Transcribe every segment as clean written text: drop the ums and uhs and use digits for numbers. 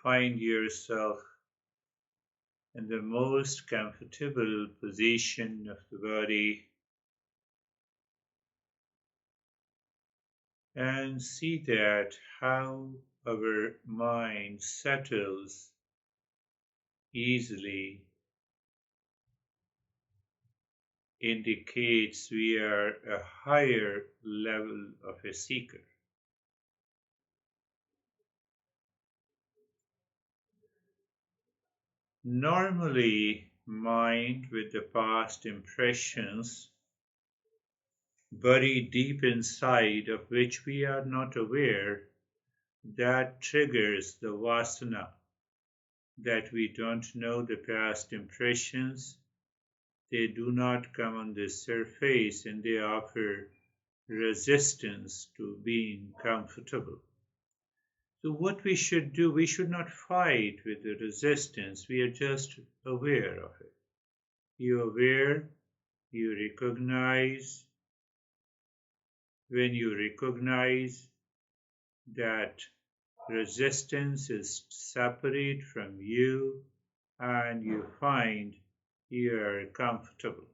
find yourself in the most comfortable position of the body and see that how our mind settles easily indicates we are a higher level of a seeker. Normally, mind with the past impressions buried deep inside of which we are not aware, that triggers the vasana, that we don't know the past impressions. They do not come on the surface and they offer resistance to being comfortable. So what we should do, we should not fight with the resistance. We are just aware of it. You're aware, you recognize. When you recognize that resistance is separate from you and you find you are comfortable.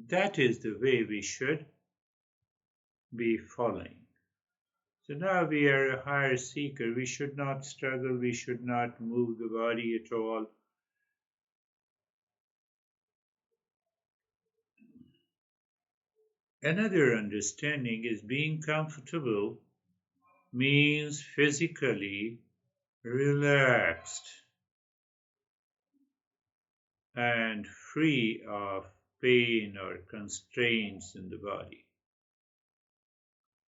That is the way we should be following. So now we are a higher seeker. We should not struggle. We should not move the body at all. Another understanding is being comfortable means physically relaxed and free of pain or constraints in the body,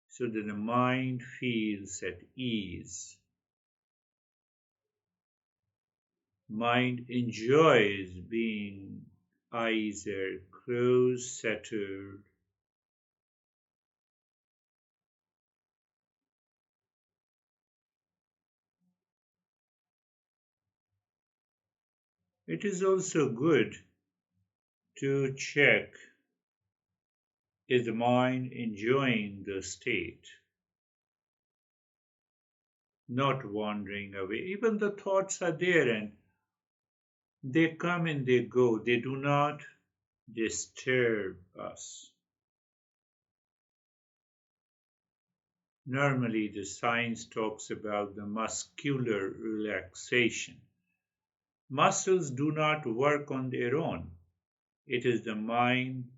so that the mind feels at ease. Mind enjoys being eyes are closed, settled. It is also good to check, is the mind enjoying the state, not wandering away. Even the thoughts are there and they come and they go. They do not disturb us. Normally, the science talks about the muscular relaxation. Muscles do not work on their own. It is the mind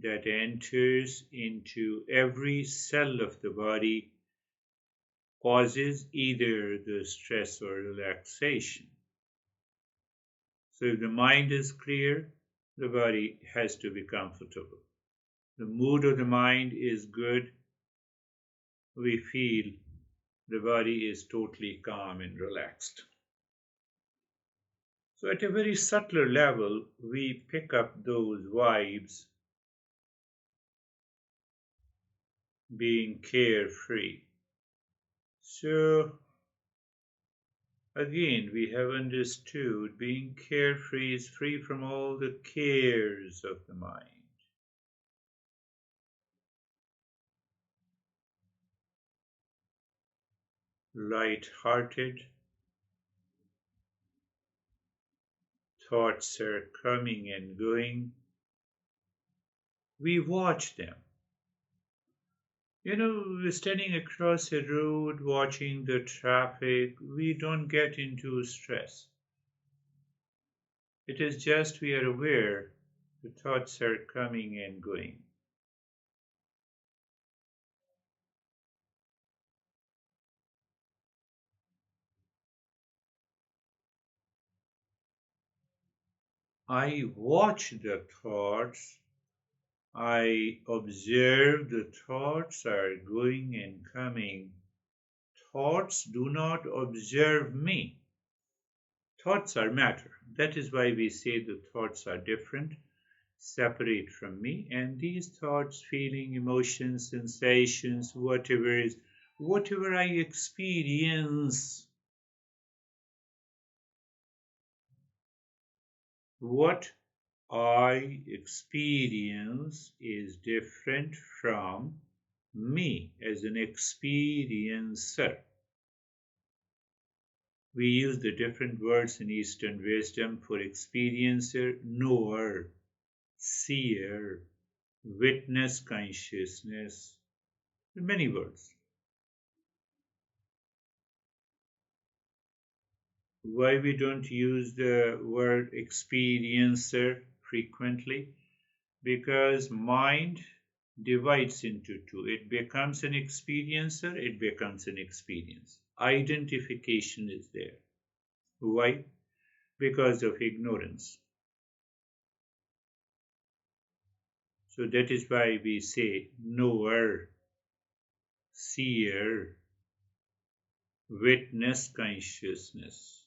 that enters into every cell of the body, causes either the stress or relaxation. So if the mind is clear, the body has to be comfortable. The mood of the mind is good, we feel the body is totally calm and relaxed. So at a very subtler level, we pick up those vibes, being carefree. So again, we have understood being carefree is free from all the cares of the mind. Light-hearted, thoughts are coming and going. We watch them. Standing across a road, watching the traffic, we don't get into stress. It is just we are aware the thoughts are coming and going. I watch the thoughts. I observe the thoughts are going and coming. Thoughts do not observe me. Thoughts are matter. That is why we say the thoughts are different, separate from me, and these thoughts, feeling, emotions, sensations, whatever I experience, what I experience is different from me as an experiencer. We use the different words in Eastern wisdom for experiencer, knower, seer, witness consciousness, many words. Why we don't use the word experiencer frequently? Because mind divides into two. It becomes an experiencer, it becomes an experience. Identification is there. Why? Because of ignorance. So that is why we say knower, seer, witness consciousness.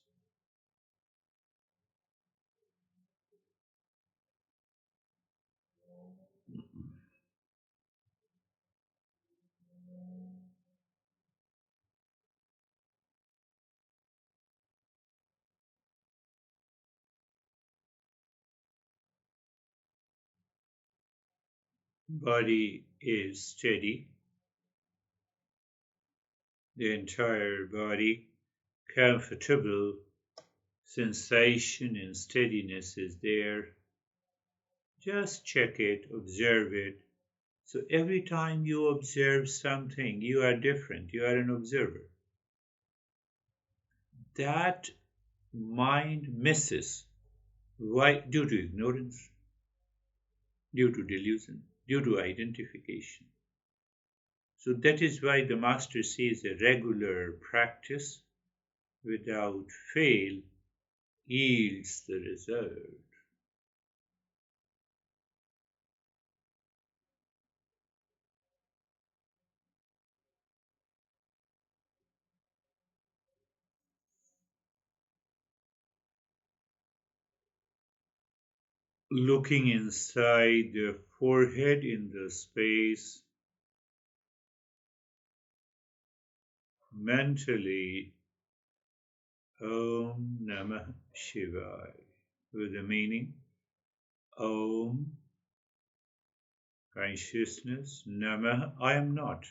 Body is steady, the entire body comfortable, sensation and steadiness is there. Just check it, observe it. So every time you observe something, you are different, you are an observer. That mind misses. Why? Due to ignorance, due to delusion, due to identification. So that is why the Master says a regular practice without fail yields the result. Looking inside the forehead in the space, mentally, Om Namah Shivaya, with the meaning Om, consciousness, Namah, I am not,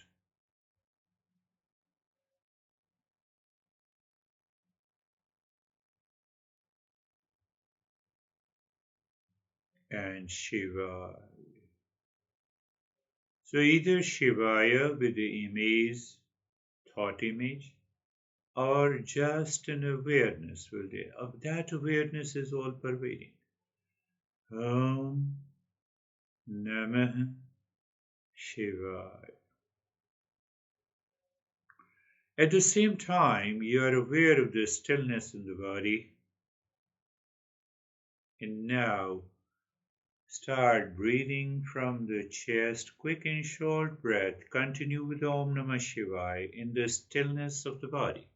and Shivaya. So either Shivaya with the image, thought image, or just an awareness will be. That awareness is all pervading. Om Namah Shivaya. At the same time, you are aware of the stillness in the body, and now start breathing from the chest, quick and short breath. Continue with Om Namah Shivaya in the stillness of the body.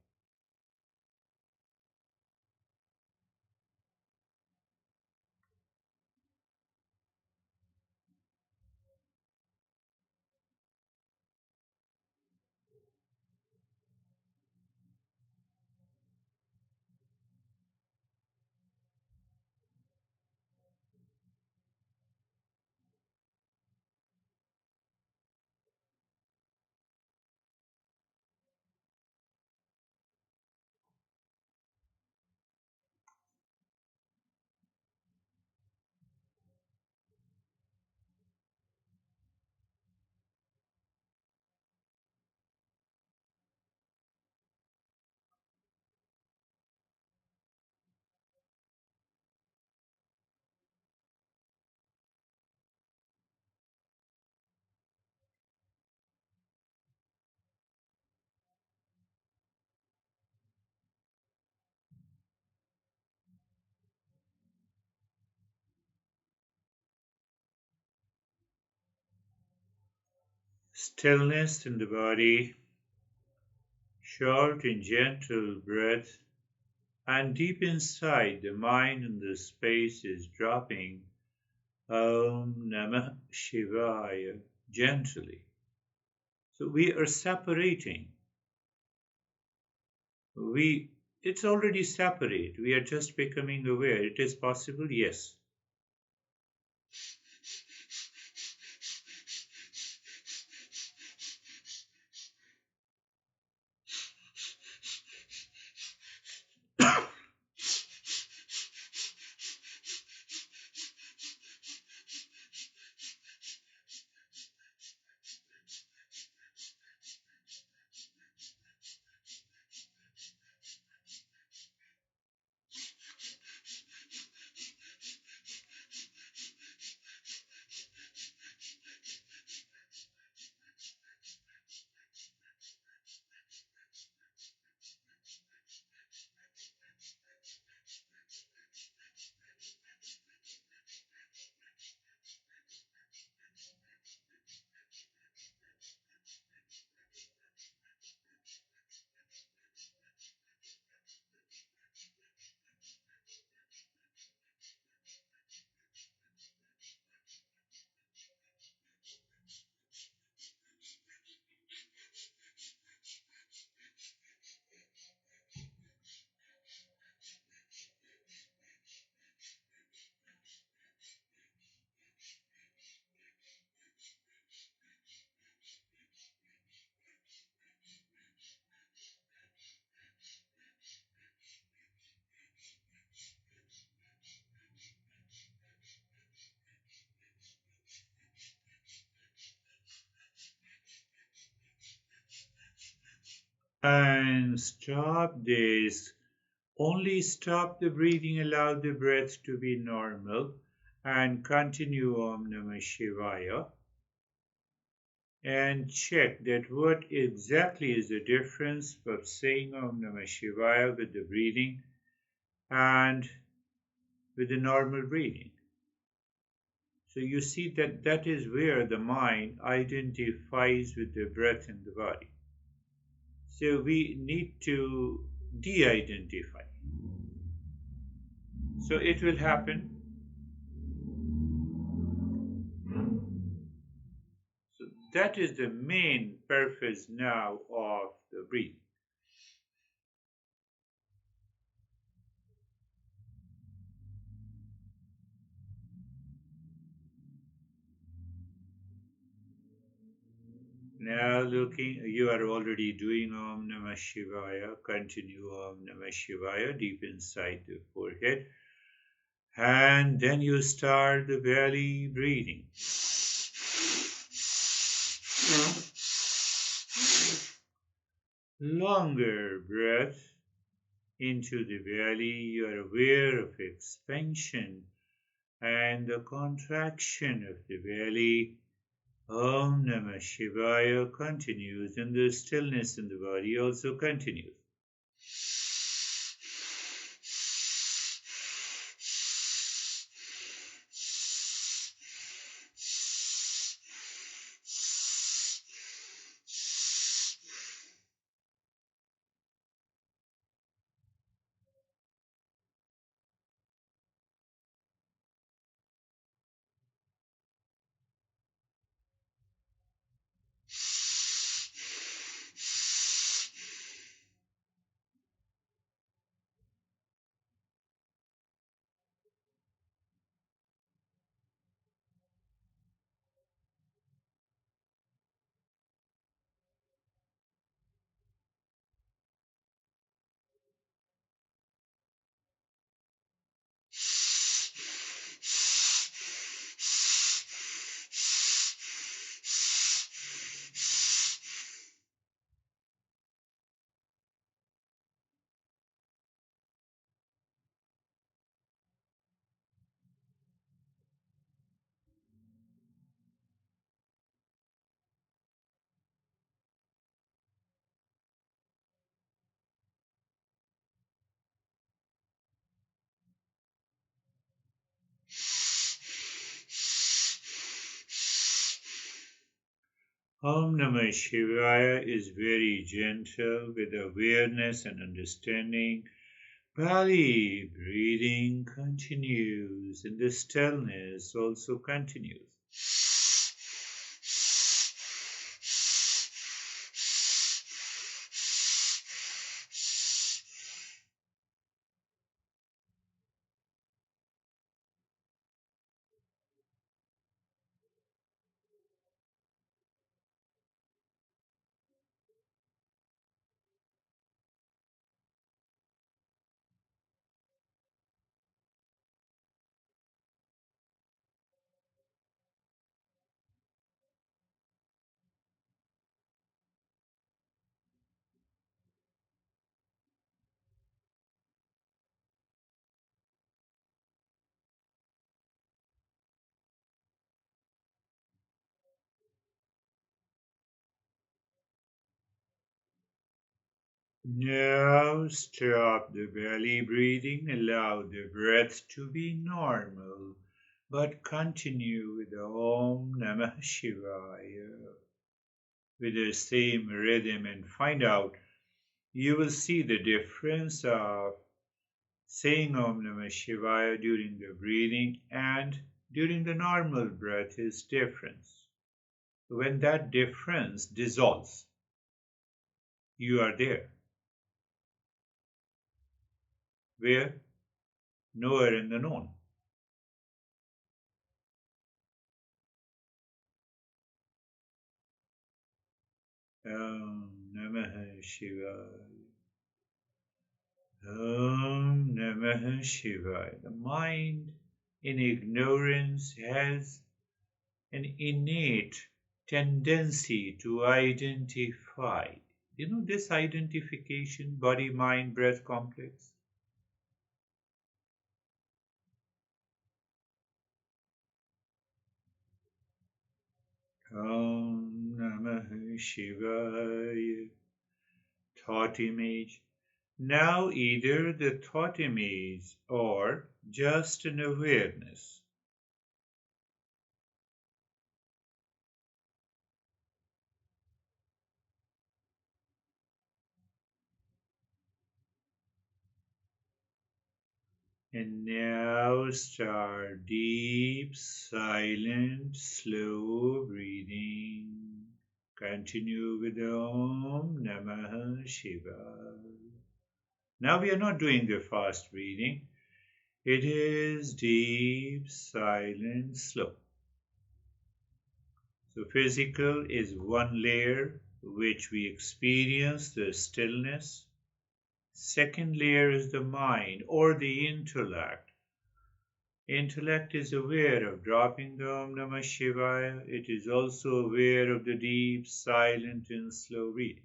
Stillness in the body, short and gentle breath, and deep inside the mind and the space is dropping Om Namah Shivaya gently. So we are separating. It's already separate. We are just becoming aware. It is possible, yes. And stop this. Only stop the breathing, allow the breath to be normal, and continue Om Namah Shivaya. And check that what exactly is the difference of saying Om Namah Shivaya with the breathing and with the normal breathing. So you see that that is where the mind identifies with the breath in the body. So we need to de-identify. So it will happen. So that is the main purpose now of the breathing. Now looking, you are already doing Om Namah Shivaya. Continue Om Namah Shivaya deep inside the forehead. And then you start the belly breathing. Longer breath into the belly. You are aware of expansion and the contraction of the belly. Om Namah Shivaya continues, and the stillness in the body also continues. Om Namah Shivaya is very gentle with awareness and understanding. Belly breathing continues and the stillness also continues. Now stop the belly breathing, allow the breath to be normal, but continue with the Om Namah Shivaya with the same rhythm and find out. You will see the difference of saying Om Namah Shivaya during the breathing and during the normal breath is difference. When that difference dissolves, you are there. Where? Nowhere in the known. Om Namah Shivaya. Om Namah Shivaya. The mind in ignorance has an innate tendency to identify This identification, body, mind, breath complex. Om Namah Shivaya. Thought image. Now either the thought image or just an awareness. And now start deep, silent, slow breathing. Continue with Om Namah Shivaya. Now we are not doing the fast breathing. It is deep, silent, slow. So physical is one layer which we experience the stillness. Second layer is the mind or the intellect. Intellect is aware of dropping the Om Namah Shivaya. It is also aware of the deep, silent, and slow breathing.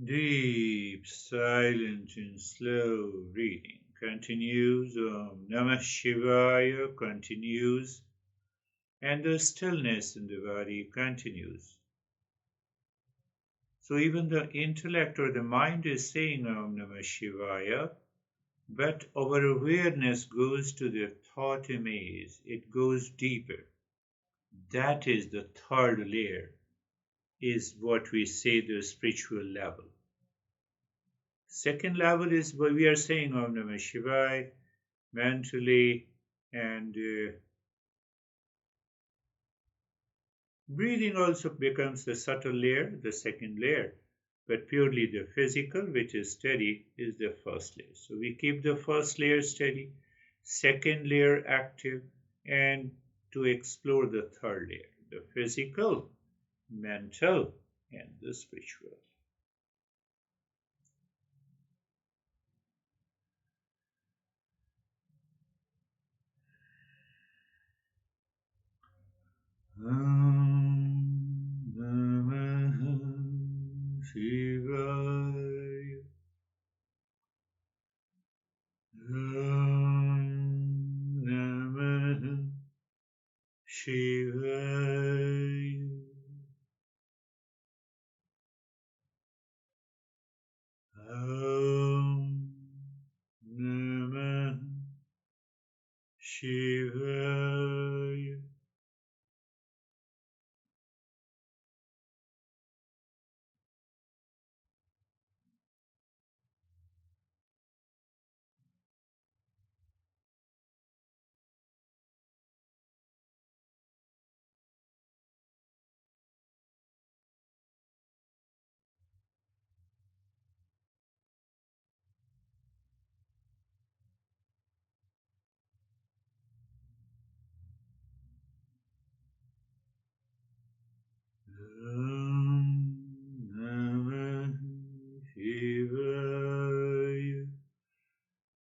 Deep, silent, and slow breathing continues. Om Namah Shivaya continues. And the stillness in the body continues. So even the intellect or the mind is saying Om Namah Shivaya, but our awareness goes to the thought image. It goes deeper. That is the third layer, is what we say the spiritual level. Second level is what we are saying Om Namah Shivaya mentally, and breathing also becomes the subtle layer, the second layer, but purely the physical, which is steady, is the first layer. So we keep the first layer steady, second layer active, and to explore the third layer, the physical, mental, and the spiritual. Om Namah Shivaya. Om Namah Shivaya. Om Namah Shivaya. Om Namah Shivaya.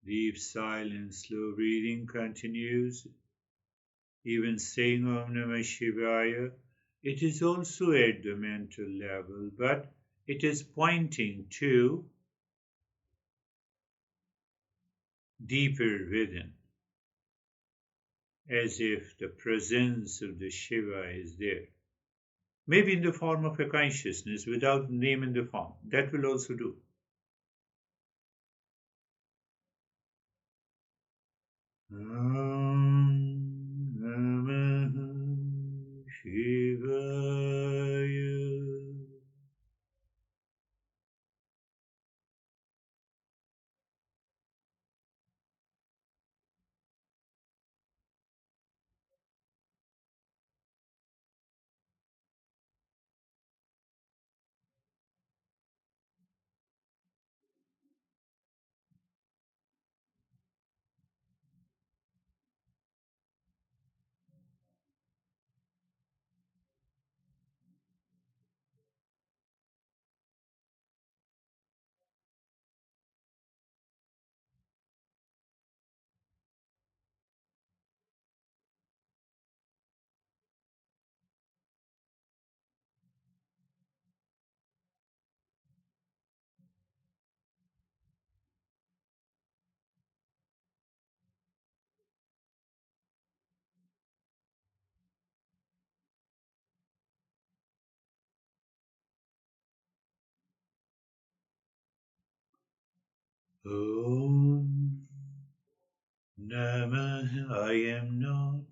Deep silence, slow breathing continues. Even saying Om Namah Shivaya, it is also at the mental level, but it is pointing to deeper within, as if the presence of the Shiva is there. Maybe in the form of a consciousness without name in the form. That will also do. Om Namah Shivaya. Om Namah I am not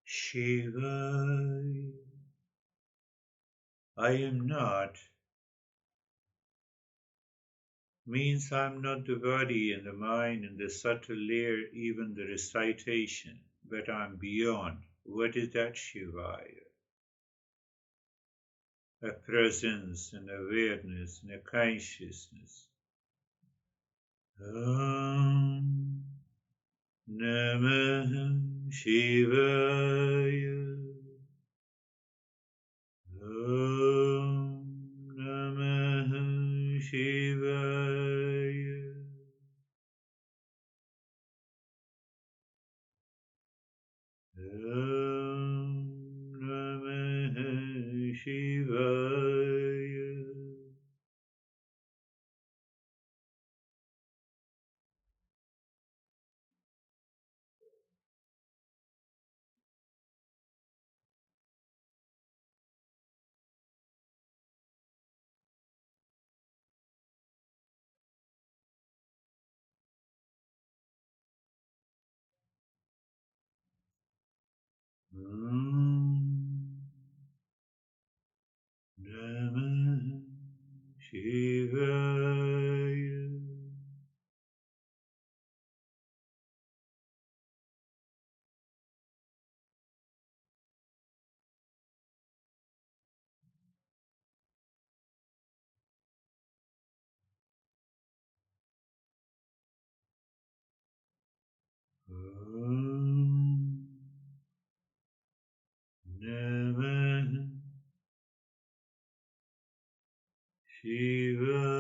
Shivaya. I am not means I am not the body and the mind and the subtle layer, even the recitation, but I am beyond. What is that Shivaya? A presence, an awareness, and a consciousness. Om Namah Shivaya. Om Namah Shivaya. Om Namah Shivaya. Om Namah Shivaya. Om Namah Shivaya.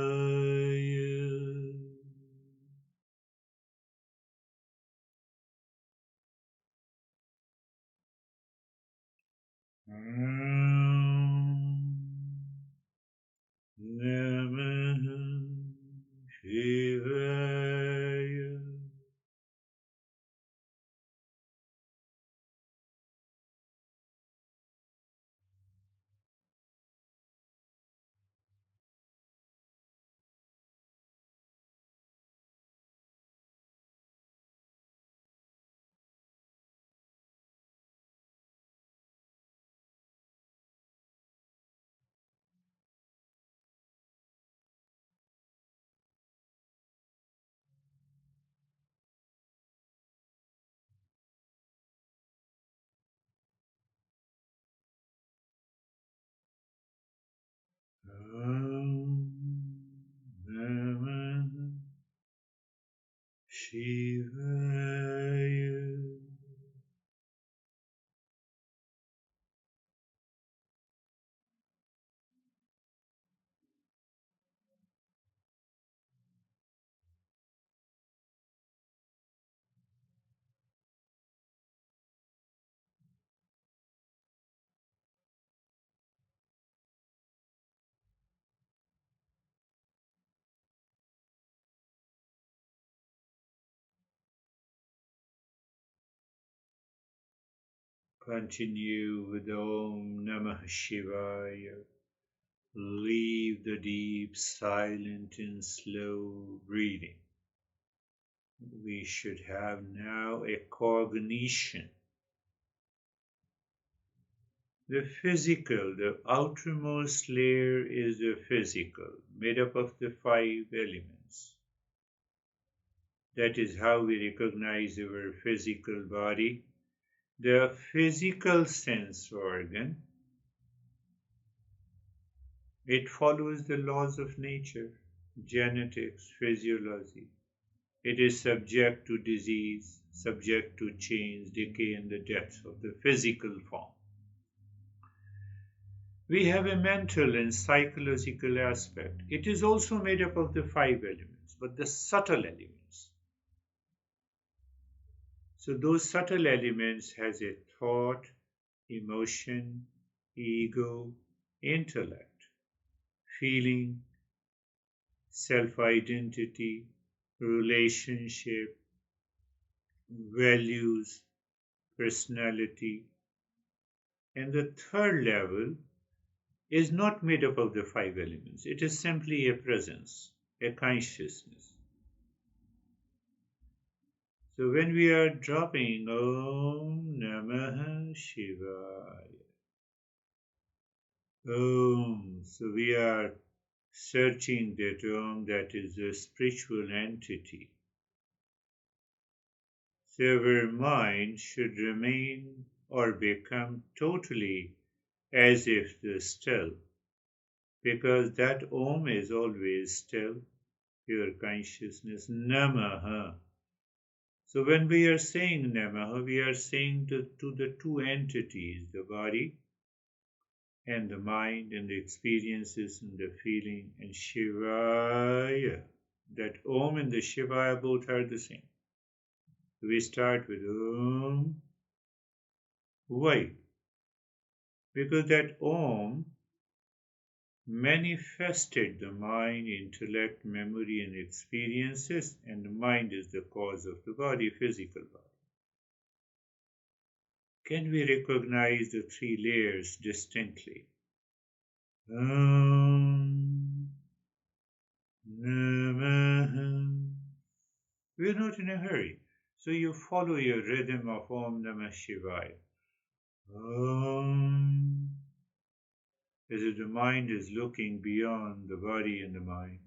Om Namah Shivaya. Om Namah Shivaya. Continue with Om Namah Shivaya. Leave the deep, silent, and slow breathing. We should have now a cognition. The physical, the outermost layer is the physical, made up of the 5 elements. That is how we recognize our physical body. The physical sense organ, it follows the laws of nature, genetics, physiology. It is subject to disease, subject to change, decay, and the death of the physical form. We have a mental and psychological aspect. It is also made up of the 5 elements, but the subtle elements. So those subtle elements has a thought, emotion, ego, intellect, feeling, self-identity, relationship, values, personality. And the third level is not made up of the 5 elements. It is simply a presence, a consciousness. So when we are dropping Om Namah Shivaya, Om, so we are searching that Om, that is a spiritual entity. So our mind should remain or become totally as if still, because that Om is always still, pure consciousness, Namaha. So when we are saying Namaha, we are saying to the two entities, the body and the mind and the experiences and the feeling and Shivaya. That Om and the Shivaya both are the same. We start with Om. Why? Because that Om manifested the mind, intellect, memory, and experiences, and the mind is the cause of the body, physical body. Can we recognize the three layers distinctly? Om Namah. We're not in a hurry, so you follow your rhythm of Om Namah Shivaya. Om, as if the mind is looking beyond the body and the mind.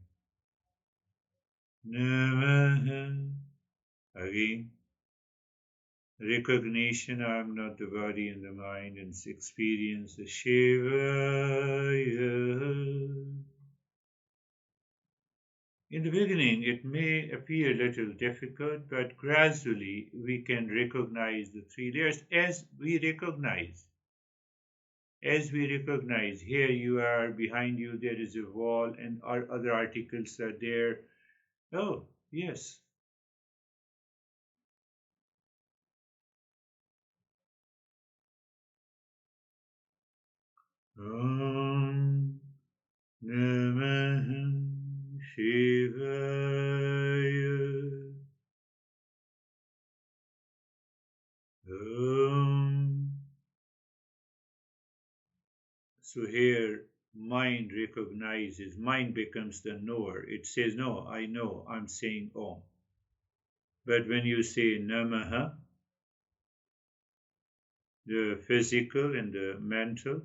Namah. Again, recognition I am not the body and the mind, and experience the Shivaya. In the beginning, it may appear a little difficult, but gradually we can recognize the three layers as we recognize. As we recognize, here you are, behind you there is a wall, and our other articles are there. Oh, yes. Om Namah Shivaya. Om. So here, mind recognizes, mind becomes the knower. It says, no, I know, I'm saying Om. But when you say Namaha, the physical and the mental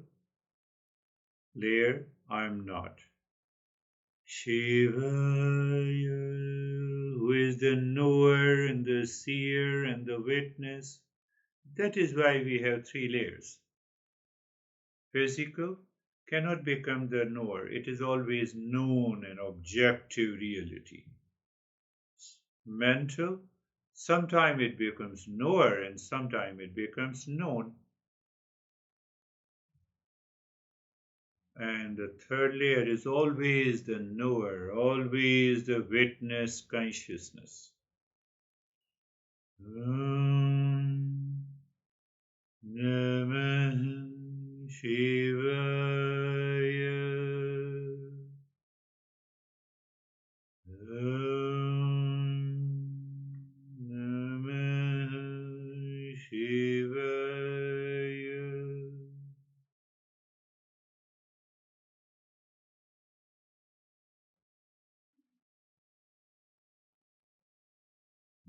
layer, I'm not. Shivaya, who is the knower and the seer and the witness. That is why we have three layers. Physical cannot become the knower. It is always known and objective reality. Mental, sometime it becomes knower and sometime it becomes known. And the third layer is always the knower, always the witness consciousness. Om Namah Shivaya. Om Namah Shivaya.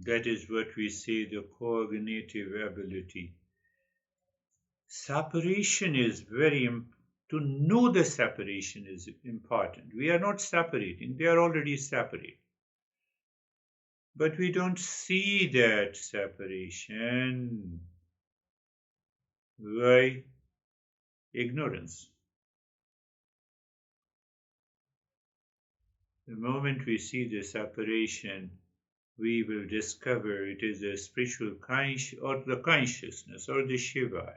That is what we say the cognitive ability. Separation is very important. To know the separation is important. We are not separating, they are already separate. But we don't see that separation. Why? Ignorance. The moment we see the separation, we will discover it is a spiritual or the consciousness or the Shiva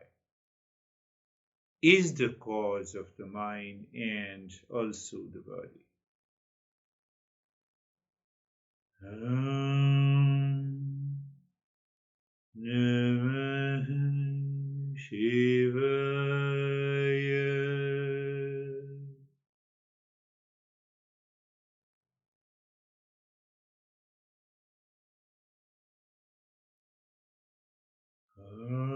is the cause of the mind and also the body. Om Namah Shivaya. Om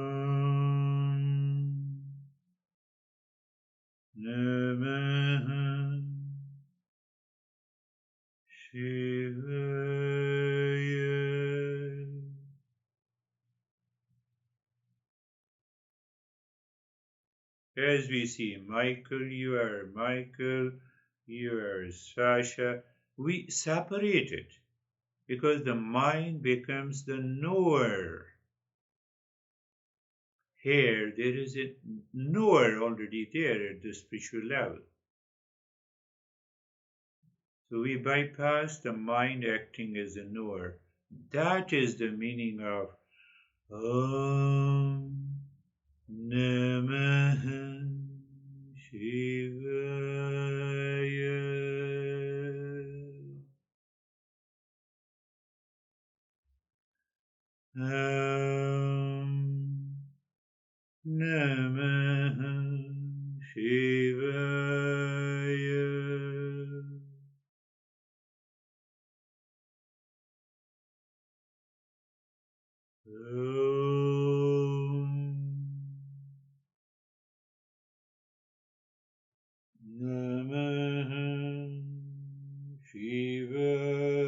Namah Shivaya. As we see Michael, you are Michael, you are Sasha, we separate it because the mind becomes the knower. Here, there is a knower already there at the spiritual level. So we bypass the mind acting as a knower. That is the meaning of Om Namah Shivaya. Om Namah Shivaya. Om Namah Shivaya.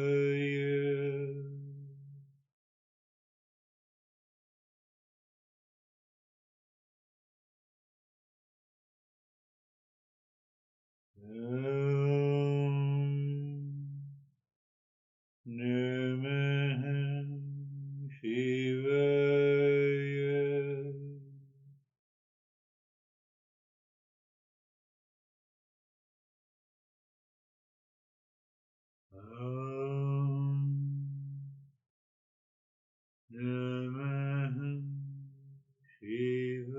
Om Namah Shivaya. Om Namah Shivaya.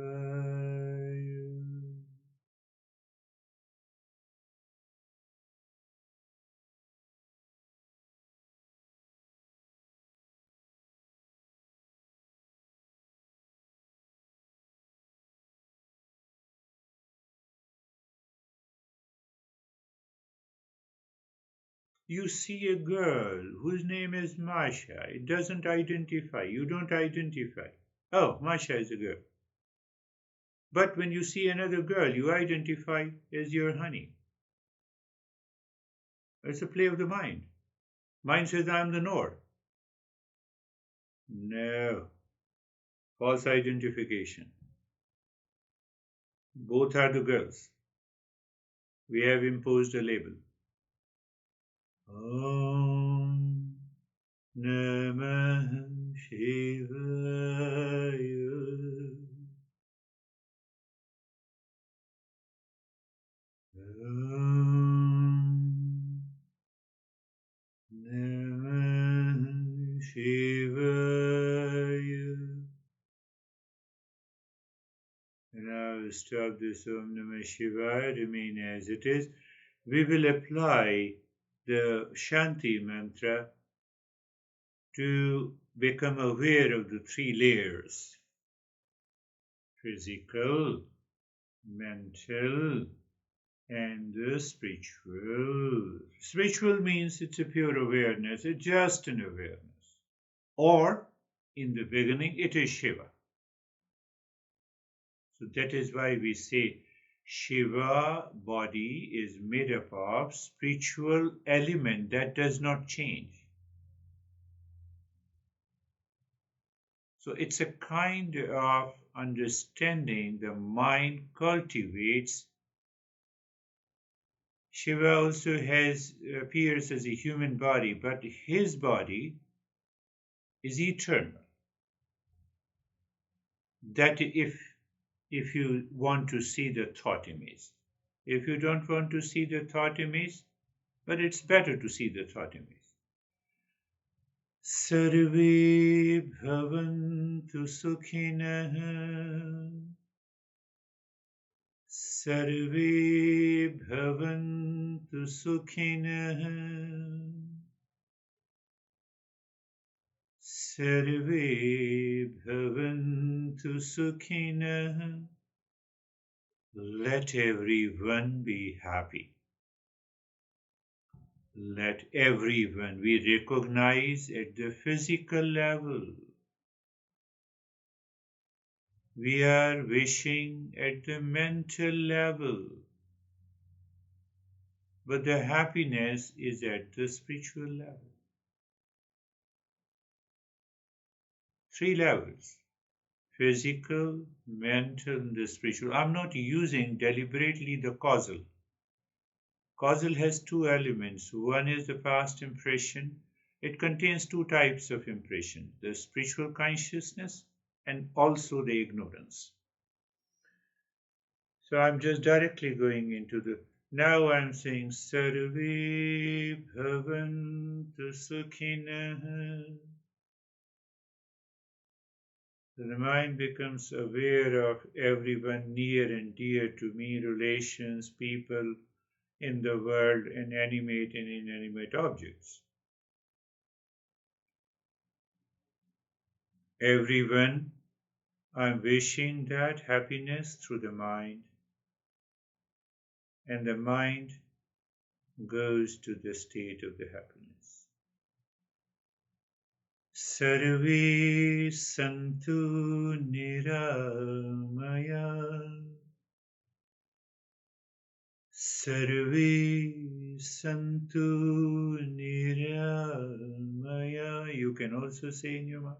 You see a girl whose name is Masha. It doesn't identify. You don't identify. Oh, Masha is a girl. But when you see another girl, you identify as your honey. It's a play of the mind. Mind says, I'm the knower. No. False identification. Both are the girls. We have imposed a label. Om Namah Shivaya. Om Namah Shivaya. And I will stop this Om Namah Shivaya, remain as it is. We will apply the Shanti mantra to become aware of the three layers: physical, mental, and the spiritual. Spiritual means it's a pure awareness, it's just an awareness. Or, in the beginning, it is Shiva. So that is why we say Shiva body is made up of spiritual element that does not change. So it's a kind of understanding the mind cultivates. Shiva also appears as a human body, but his body is eternal. That if you want to see the thought image. If you don't want to see the thought image, but it's better to see the thought image. Sarve bhavantu sukhinah. Sarve bhavantu sukhinah. Sarve bhavantu sukhinah. Let everyone be happy. Let everyone, we recognize at the physical level. We are wishing at the mental level. But the happiness is at the spiritual level. Three levels: physical, mental, and the spiritual. I'm not using deliberately the causal. Causal has two elements. One is the past impression. It contains two types of impression, the spiritual consciousness and also the ignorance. So I'm just directly going into the. Now I'm saying Sarve Bhavantu Sukhinah. The mind becomes aware of everyone near and dear to me, relations, people in the world, and animate and inanimate objects. Everyone, I'm wishing that happiness through the mind, and the mind goes to the state of the happiness. Sarve Santu Niramaya. Sarve Santu Niramaya. You can also say in your mind.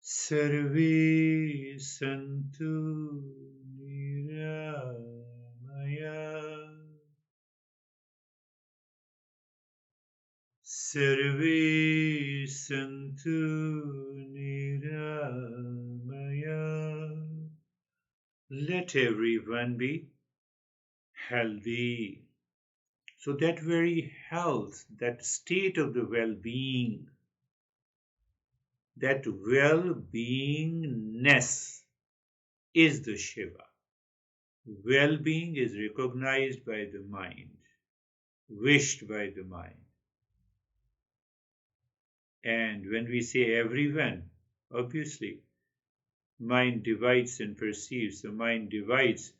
Sarve Santu Niramaya. Sarve Santu Niramaya. Let everyone be healthy. So that very health, that state of the well-being, that well-beingness is the Shiva. Well-being is recognized by the mind, wished by the mind. And when we say everyone, obviously, mind divides and perceives. The mind divides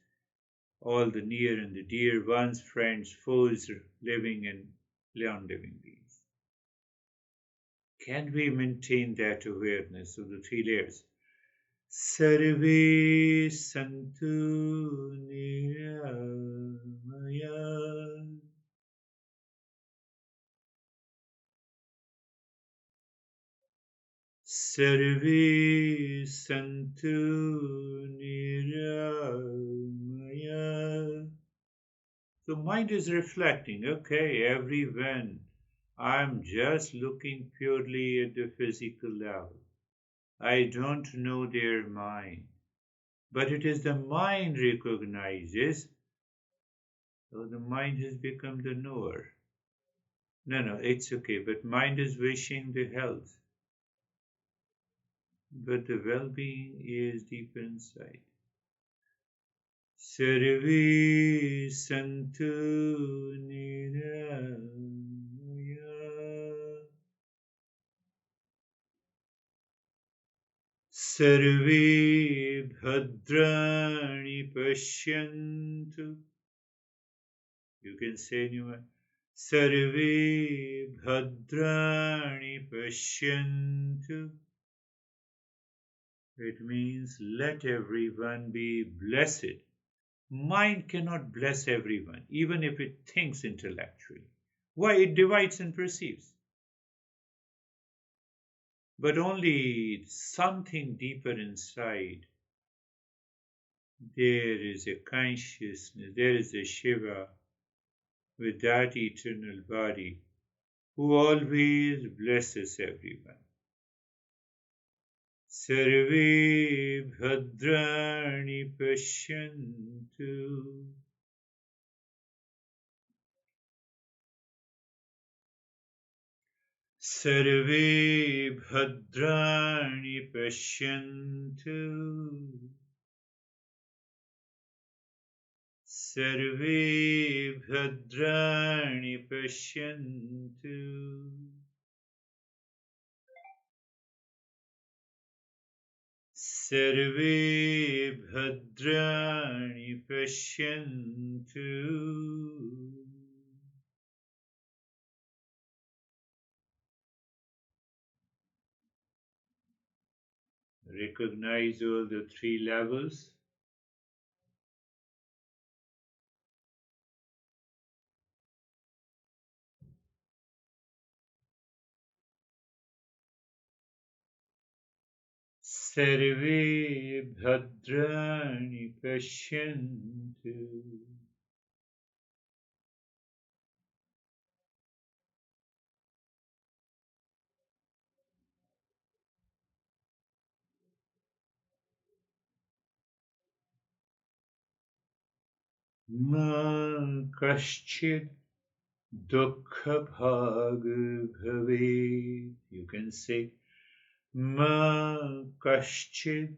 all the near and the dear ones, friends, foes, living and non-living beings. Can we maintain that awareness of the three layers? Sarve Santu Niramaya. Sarve Santu Niramaya. So mind is reflecting, okay, everyone, I'm just looking purely at the physical level. I don't know their mind. But it is the mind recognizes, so the mind has become the knower. No, it's okay, but mind is wishing the health. But the well-being is deeper inside. Sarve Santu Niramaya. Sarve Bhadrani Pashyantu. You can say anyone. Sarve Bhadrani Pashyantu. It means let everyone be blessed. Mind cannot bless everyone, even if it thinks intellectually. Why? It divides and perceives. But only something deeper inside. There is a consciousness, there is a Shiva with that eternal body who always blesses everyone. Sarve Bhadrani Pashyantu. Sarve Bhadrani Pashyantu. Sarve Bhadrani Pashyantu. Sarve Bhadrani Pashyantu. Recognize all the three levels. सर्वे भद्राणि पश्यन्तु मा कश्चित् दुःखभाग् भवेत्. You can say Ma kaschid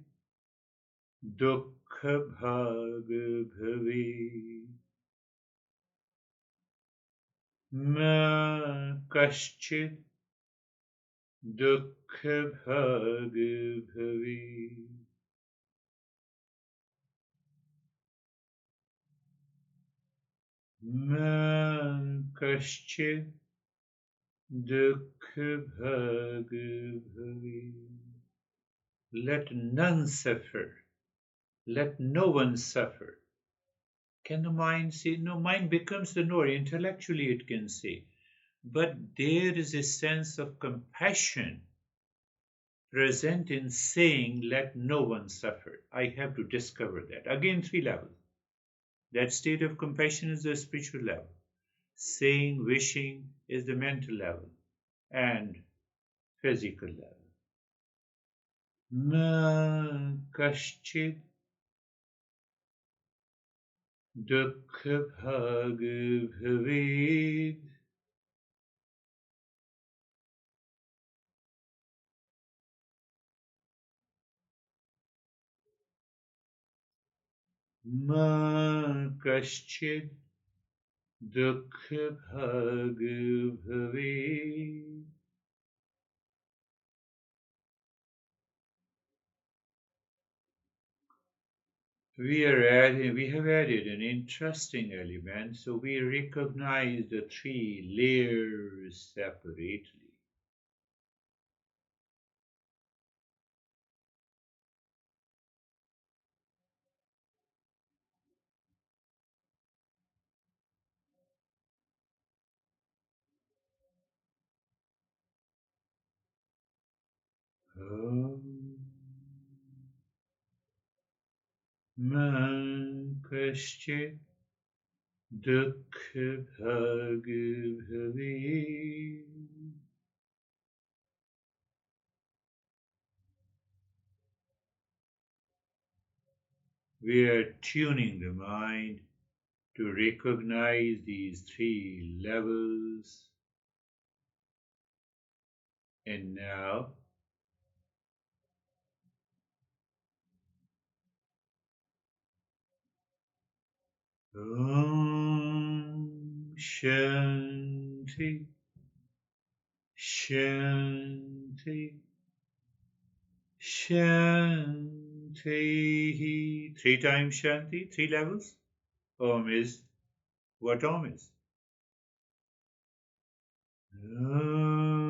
dukkha bhag bhave. Ma kaschid dukkha bhag bhave. Ma kaschid dukkha bhag bhave. Let none suffer. Let no one suffer. Can the mind say? No, mind becomes the knower. Intellectually it can say. But there is a sense of compassion present in saying, let no one suffer. I have to discover that. Again, three levels. That state of compassion is the spiritual level. Saying, wishing is the mental level and physical level. Na kaschid dukkha bhag bhavet. Ma kaschid dukkha bhag bhavet. We have added an interesting element, so we recognize the three layers separately. Om Kashchit Dukkha Bhag Bhavi. We are tuning the mind to recognize these three levels. And now, Om Shanti Shanti Shanti. Three times Shanti, three levels. Om is what Om is. Om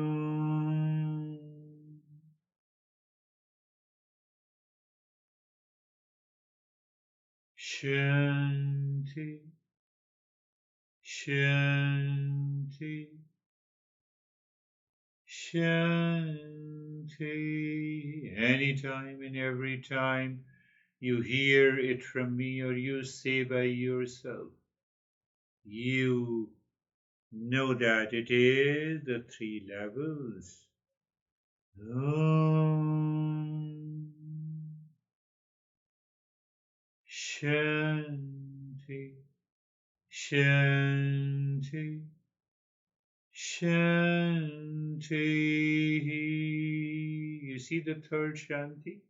Shanti Shanti Shanti. Anytime and every time you hear it from me or you say by yourself, you know that it is the three levels. Om Shanti Shanti Shanti. You see the third Shanti?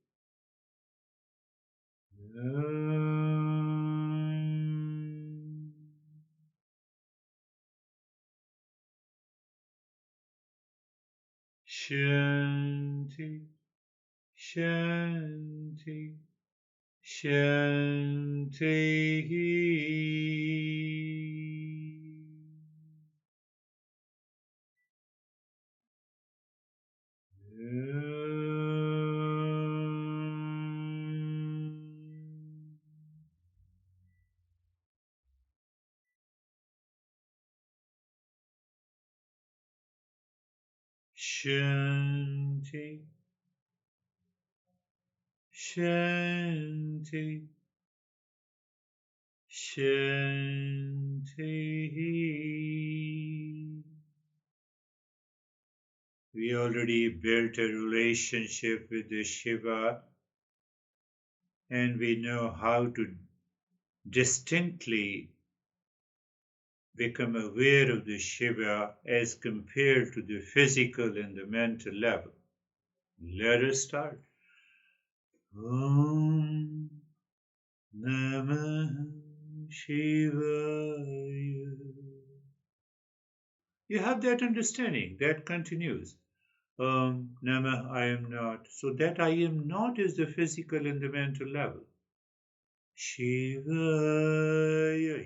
Om Shanti Shanti Shanti. Shanti Shanti, Shanti. We already built a relationship with the Shiva, and we know how to distinctly become aware of the Shiva as compared to the physical and the mental level. Let us start. Om Namah Shivaya. You have that understanding that continues. Namah, I am not. So that I am not is the physical and the mental level. Shivaya.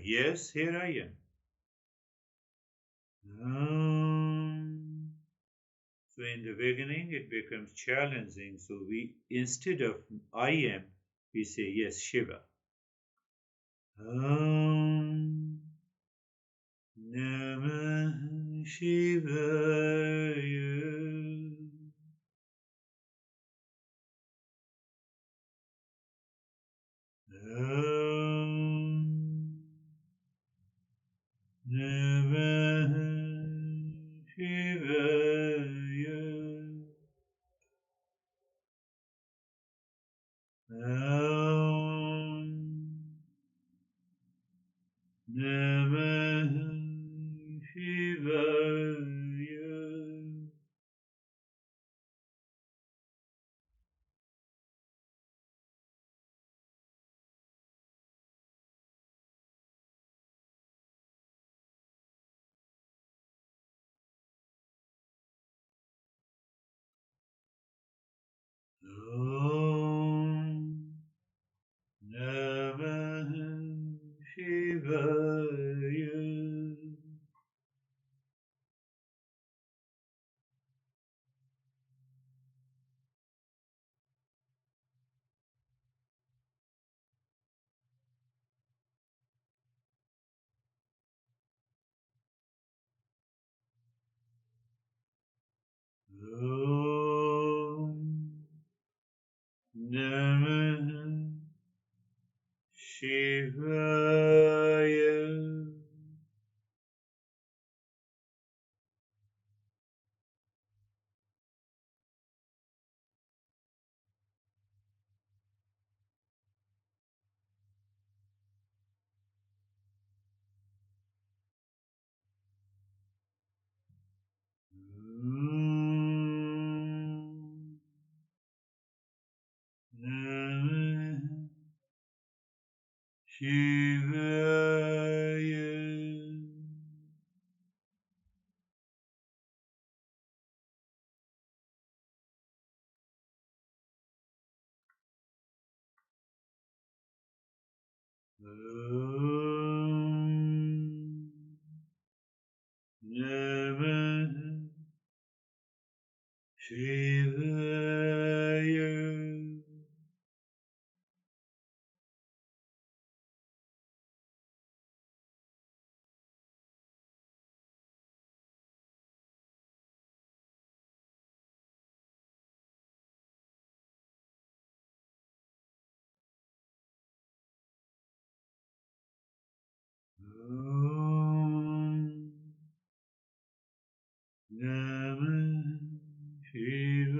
Yes, here I am. So in the beginning it becomes challenging. So we, instead of I am, we say yes, Shiva. Om Namah Shivaya. Om Namah Shivaya. Om Namah Shivaya. Om Namah Shivaya. Om Namah Shivaya. Om Namah Shivaya. Om Namah Shivaya. Om Namah Shivaya.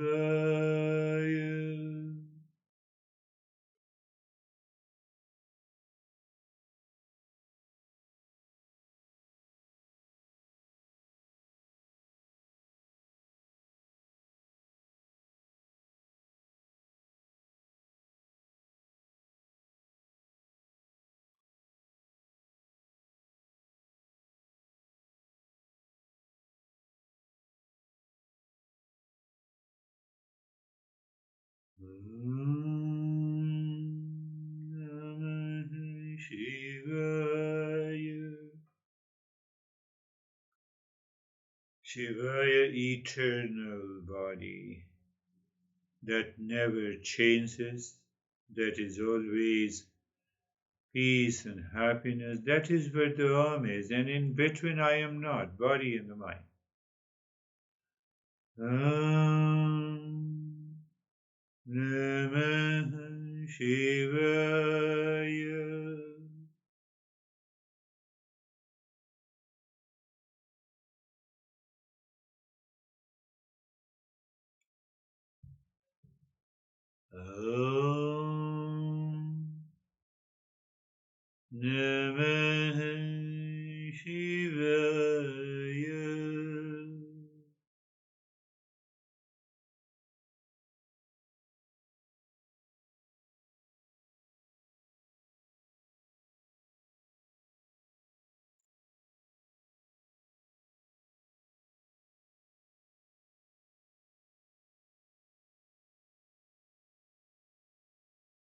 Om Namah Shivaya. Shivaya, eternal body that never changes, that is always peace and happiness. That is where the Om is, and in between I am not, body and the mind. Om Namah Shivaya. Om Namah Shivaya.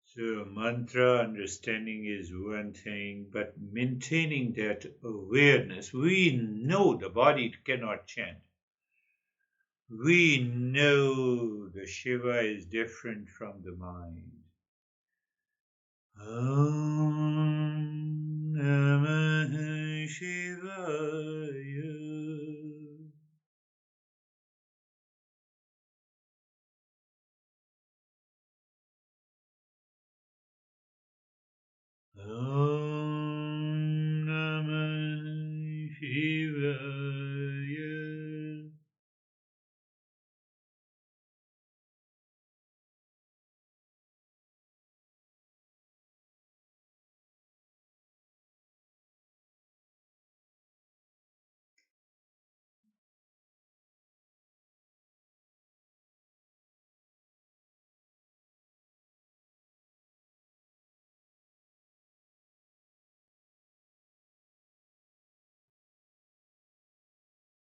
So, mantra understanding is one thing, but maintaining that awareness. We know the body cannot chant. We know the Shiva is different from the mind. Om Namah Shivaya. Om Namah Shivaya.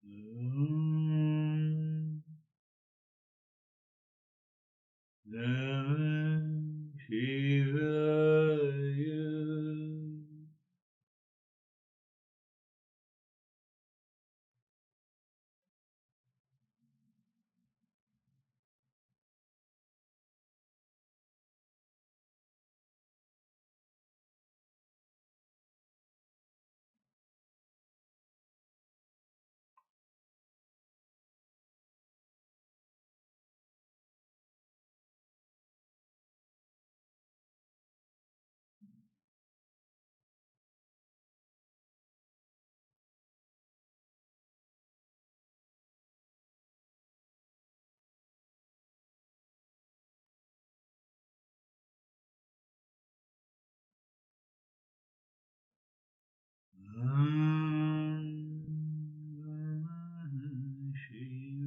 Om Namah Shivaya. Om Namah Shivaya.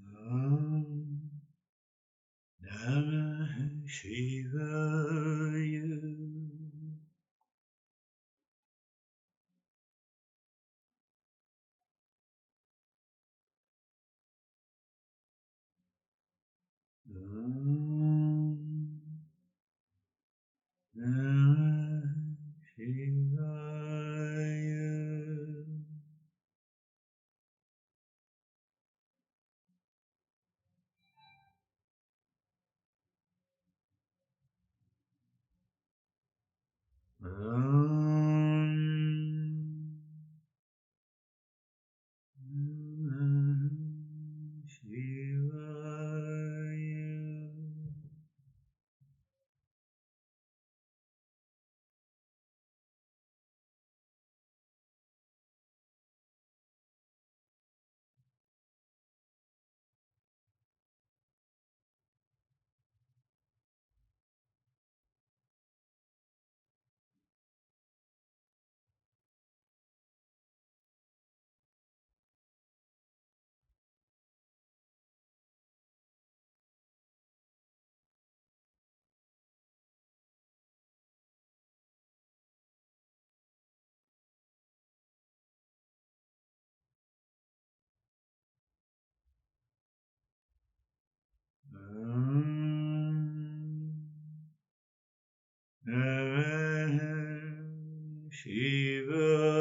Om Namah Shivaya. Om Namah Shivaya. Om Namah Shivaya. Shivaya.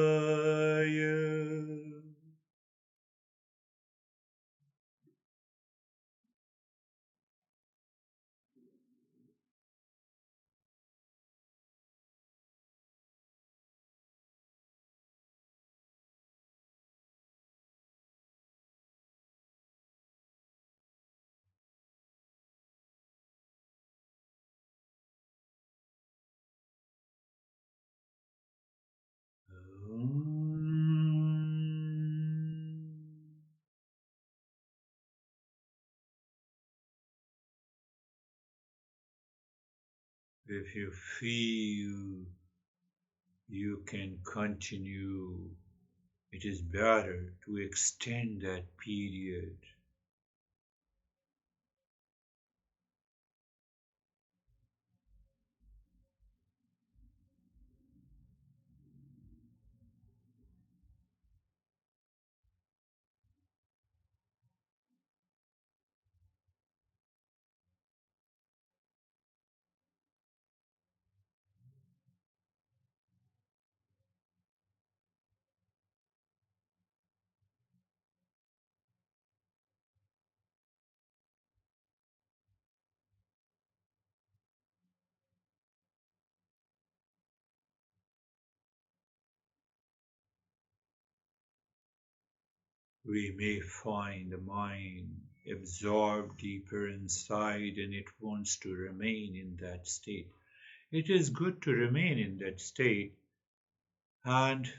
If you feel you can continue, it is better to extend that period. We may find the mind absorbed deeper inside and it wants to remain in that state. It is good to remain in that state, and